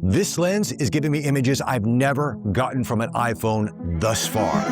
This lens is giving me images I've never gotten from an iPhone thus far.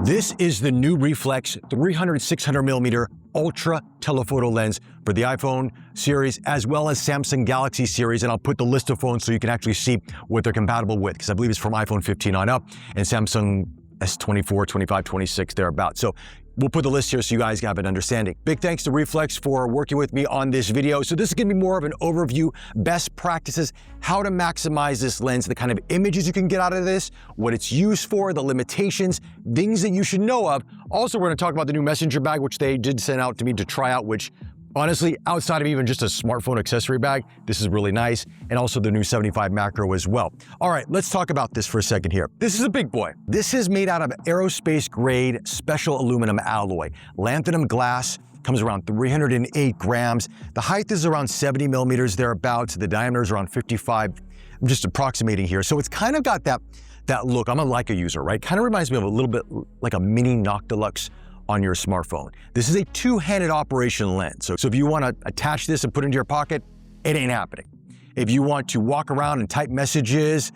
This is the new Reeflex 300-600mm ultra-telephoto lens for the iPhone series as well as Samsung Galaxy series, and I'll put the list of phones so you can actually see what they're compatible with, because I believe it's from iPhone 15 on up and Samsung S24, 25, 26, thereabouts. So we'll put the list here so you guys have an understanding. Big thanks to Reeflex for working with me on this video. So this is gonna be more of an overview, best practices, how to maximize this lens, the kind of images you can get out of this, what it's used for, the limitations, things that you should know of. Also, we're gonna talk about the new Messenger Bag, which they did send out to me to try out, which honestly, outside of even just a smartphone accessory bag, this is really nice. And also the new 75 macro as well. All right, let's talk about this for a second here. This is a big boy. This is made out of aerospace-grade special aluminum alloy. Lanthanum glass, comes around 308 grams. The height is around 70 millimeters thereabouts. The diameter is around 55. I'm just approximating here. So it's kind of got that look. I'm a Leica user, right? Kind of reminds me of a little bit like a mini Noctilux on your smartphone. This is a two-handed operation lens. So if you want to attach this and put it into your pocket, it ain't happening. If you want to walk around and type messages,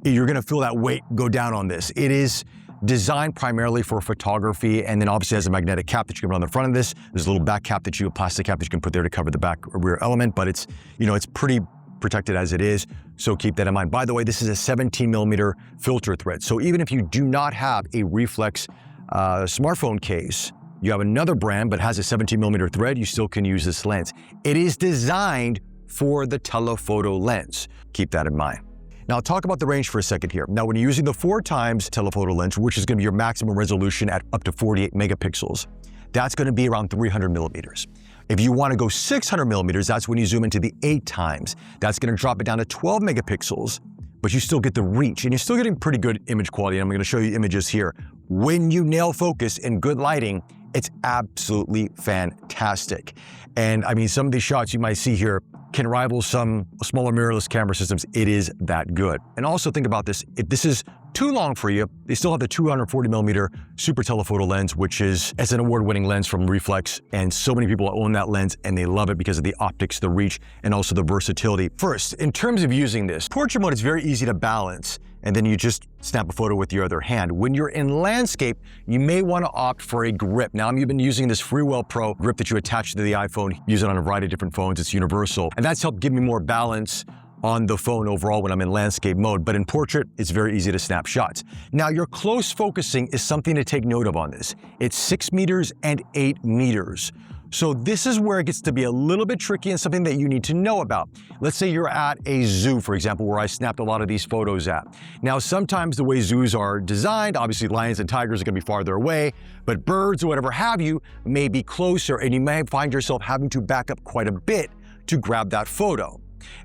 you're gonna feel that weight go down on this. It is designed primarily for photography, and then obviously has a magnetic cap that you can put on the front of this. There's a little back cap a plastic cap that you can put there to cover the back or rear element, but it's, it's pretty protected as it is, so keep that in mind. By the way, this is a 17mm filter thread, so even if you do not have a Reeflex smartphone case, you have another brand but has a 17mm thread, you still can use this lens. It is designed for the telephoto lens. Keep that in mind. Now I'll talk about the range for a second here. Now when you're using the 4x telephoto lens, which is gonna be your maximum resolution at up to 48 megapixels, that's gonna be around 300 millimeters. If you wanna go 600 millimeters, that's when you zoom into the 8x. That's gonna drop it down to 12 megapixels, but you still get the reach, and you're still getting pretty good image quality. I'm gonna show you images here. When you nail focus in good lighting, it's absolutely fantastic. And I mean, some of these shots you might see here can rival some smaller mirrorless camera systems. It is that good. And also think about this, if this is too long for you, they still have the 240mm super telephoto lens, which is an award-winning lens from Reeflex, and so many people own that lens and they love it because of the optics, the reach, and also the versatility. First, in terms of using this, portrait mode is very easy to balance, and then you just snap a photo with your other hand. When you're in landscape, you may want to opt for a grip. Now, I've been using this Freewell Pro grip that you attach to the iPhone, use it on a variety of different phones, it's universal, and that's helped give me more balance on the phone overall when I'm in landscape mode, but in portrait, it's very easy to snap shots. Now, your close focusing is something to take note of on this. It's 6 meters and 8 meters. So this is where it gets to be a little bit tricky and something that you need to know about. Let's say you're at a zoo, for example, where I snapped a lot of these photos at. Now, sometimes the way zoos are designed, obviously lions and tigers are gonna be farther away, but birds or whatever have you may be closer, and you may find yourself having to back up quite a bit to grab that photo.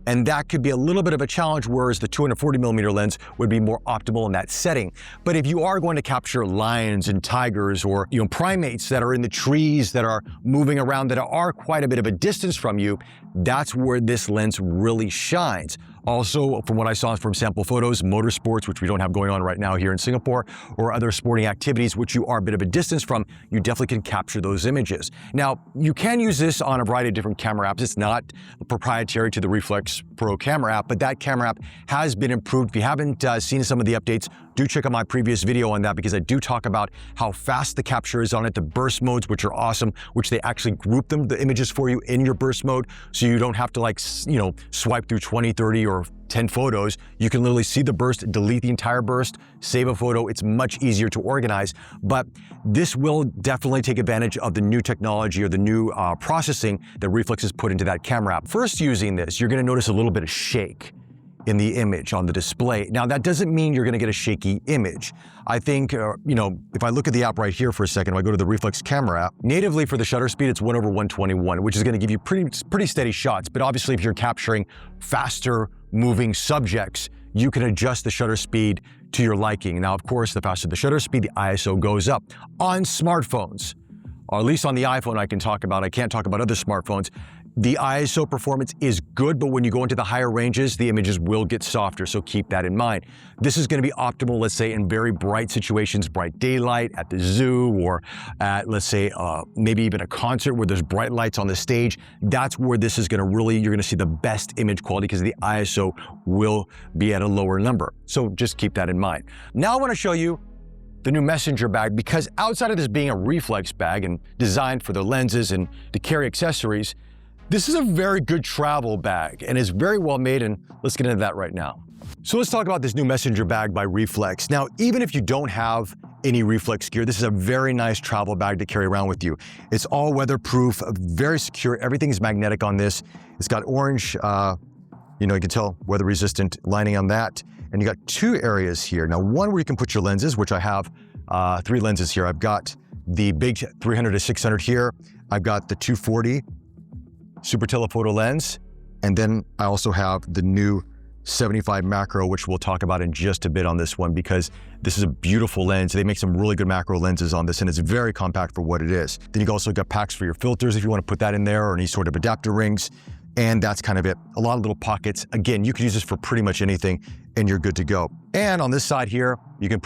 And that could be a little bit of a challenge, whereas the 240mm lens would be more optimal in that setting. But if you are going to capture lions and tigers, or primates that are in the trees that are moving around that are quite a bit of a distance from you, that's where this lens really shines. Also, from what I saw from sample photos, motorsports, which we don't have going on right now here in Singapore, or other sporting activities, which you are a bit of a distance from, you definitely can capture those images. Now, you can use this on a variety of different camera apps. It's not proprietary to the Reeflex Pro camera app, but that camera app has been improved. If you haven't seen some of the updates, do check out my previous video on that, because I do talk about how fast the capture is on it, the burst modes, which are awesome, which they actually group the images for you in your burst mode, so you don't have to swipe through 20, 30, or 10 photos. You can literally see the burst, delete the entire burst, save a photo. It's much easier to organize, but this will definitely take advantage of the new technology or the new processing that Reeflex has put into that camera app. First using this, you're gonna notice a little bit of shake in the image on the display. Now, that doesn't mean you're gonna get a shaky image. I think, if I look at the app right here for a second, if I go to the Reeflex camera app, natively for the shutter speed, it's 1/121, which is gonna give you pretty steady shots. But obviously, if you're capturing faster moving subjects, you can adjust the shutter speed to your liking. Now, of course, the faster the shutter speed, the ISO goes up. On smartphones, or at least on the iPhone I can't talk about other smartphones, The ISO performance is good, but when you go into the higher ranges, the images will get softer, so keep that in mind. This is going to be optimal, let's say, in very bright situations, bright daylight, at the zoo, or at, let's say, maybe even a concert where there's bright lights on the stage. That's where this is going to really, you're going to see the best image quality because the ISO will be at a lower number. So just keep that in mind. Now I want to show you the new Messenger bag, because outside of this being a reflex bag and designed for the lenses and to carry accessories, this is a very good travel bag and is very well made, and let's get into that right now. So let's talk about this new Messenger bag by Reeflex. Now, even if you don't have any Reeflex gear, this is a very nice travel bag to carry around with you. It's all weatherproof, very secure. Everything is magnetic on this. It's got orange, you can tell weather resistant lining on that. And you got two areas here. Now, one where you can put your lenses, which I have 3 lenses here. I've got the big 300-600 here. I've got the 240 super telephoto lens. And then I also have the new 75 macro, which we'll talk about in just a bit on this one, because this is a beautiful lens. They make some really good macro lenses on this, and it's very compact for what it is. Then you also got packs for your filters if you want to put that in there, or any sort of adapter rings. And that's kind of it. A lot of little pockets. Again, you can use this for pretty much anything and you're good to go. And on this side here, you can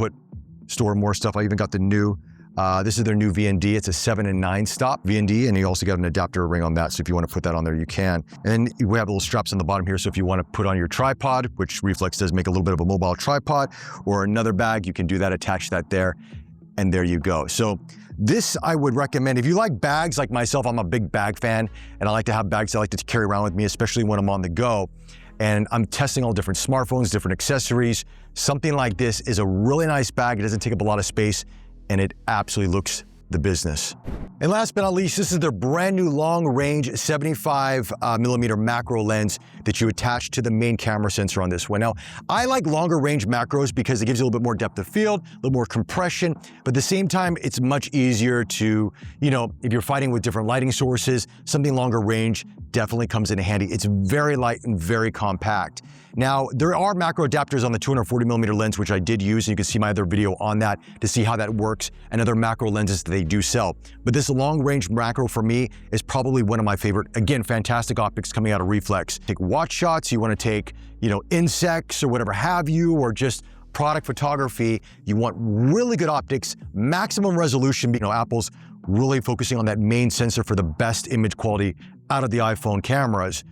store more stuff. I even got the new, this is their new VND. It's a 7 and 9 stop VND, and you also got an adapter ring on that. So if you want to put that on there, you can. And then we have little straps on the bottom here. So if you want to put on your tripod, which Reeflex does make a little bit of a mobile tripod, or another bag, you can do that, attach that there, and there you go. So this I would recommend. If you like bags like myself, I'm a big bag fan, and I like to have bags I like to carry around with me, especially when I'm on the go. And I'm testing all different smartphones, different accessories. Something like this is a really nice bag. It doesn't take up a lot of space, and it absolutely looks the business. And last but not least, this is their brand new long-range 75mm macro lens that you attach to the main camera sensor on this one. Now, I like longer range macros because it gives you a little bit more depth of field, a little more compression, but at the same time, it's much easier to, if you're fighting with different lighting sources, something longer range definitely comes in handy. It's very light and very compact. Now, there are macro adapters on the 240mm lens, which I did use, and you can see my other video on that to see how that works, and other macro lenses that they do sell. But this long-range macro for me is probably one of my favorite. Again, fantastic optics coming out of Reeflex. Take watch shots, you want to take, insects or whatever have you, or just product photography. You want really good optics, maximum resolution. Apple's really focusing on that main sensor for the best image quality out of the iPhone cameras.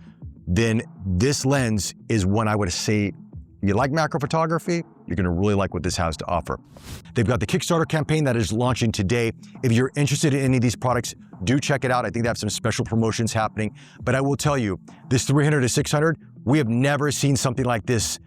Then this lens is one I would say, if you like macro photography, you're gonna really like what this has to offer. They've got the Kickstarter campaign that is launching today. If you're interested in any of these products, do check it out. I think they have some special promotions happening. But I will tell you, this 300-600, we have never seen something like this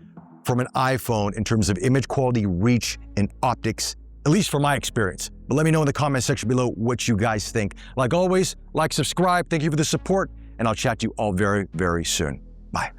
from an iPhone in terms of image quality, reach, and optics, at least from my experience. But let me know in the comment section below what you guys think. Like always, like, subscribe. Thank you for the support, and I'll chat to you all very, very soon. Bye.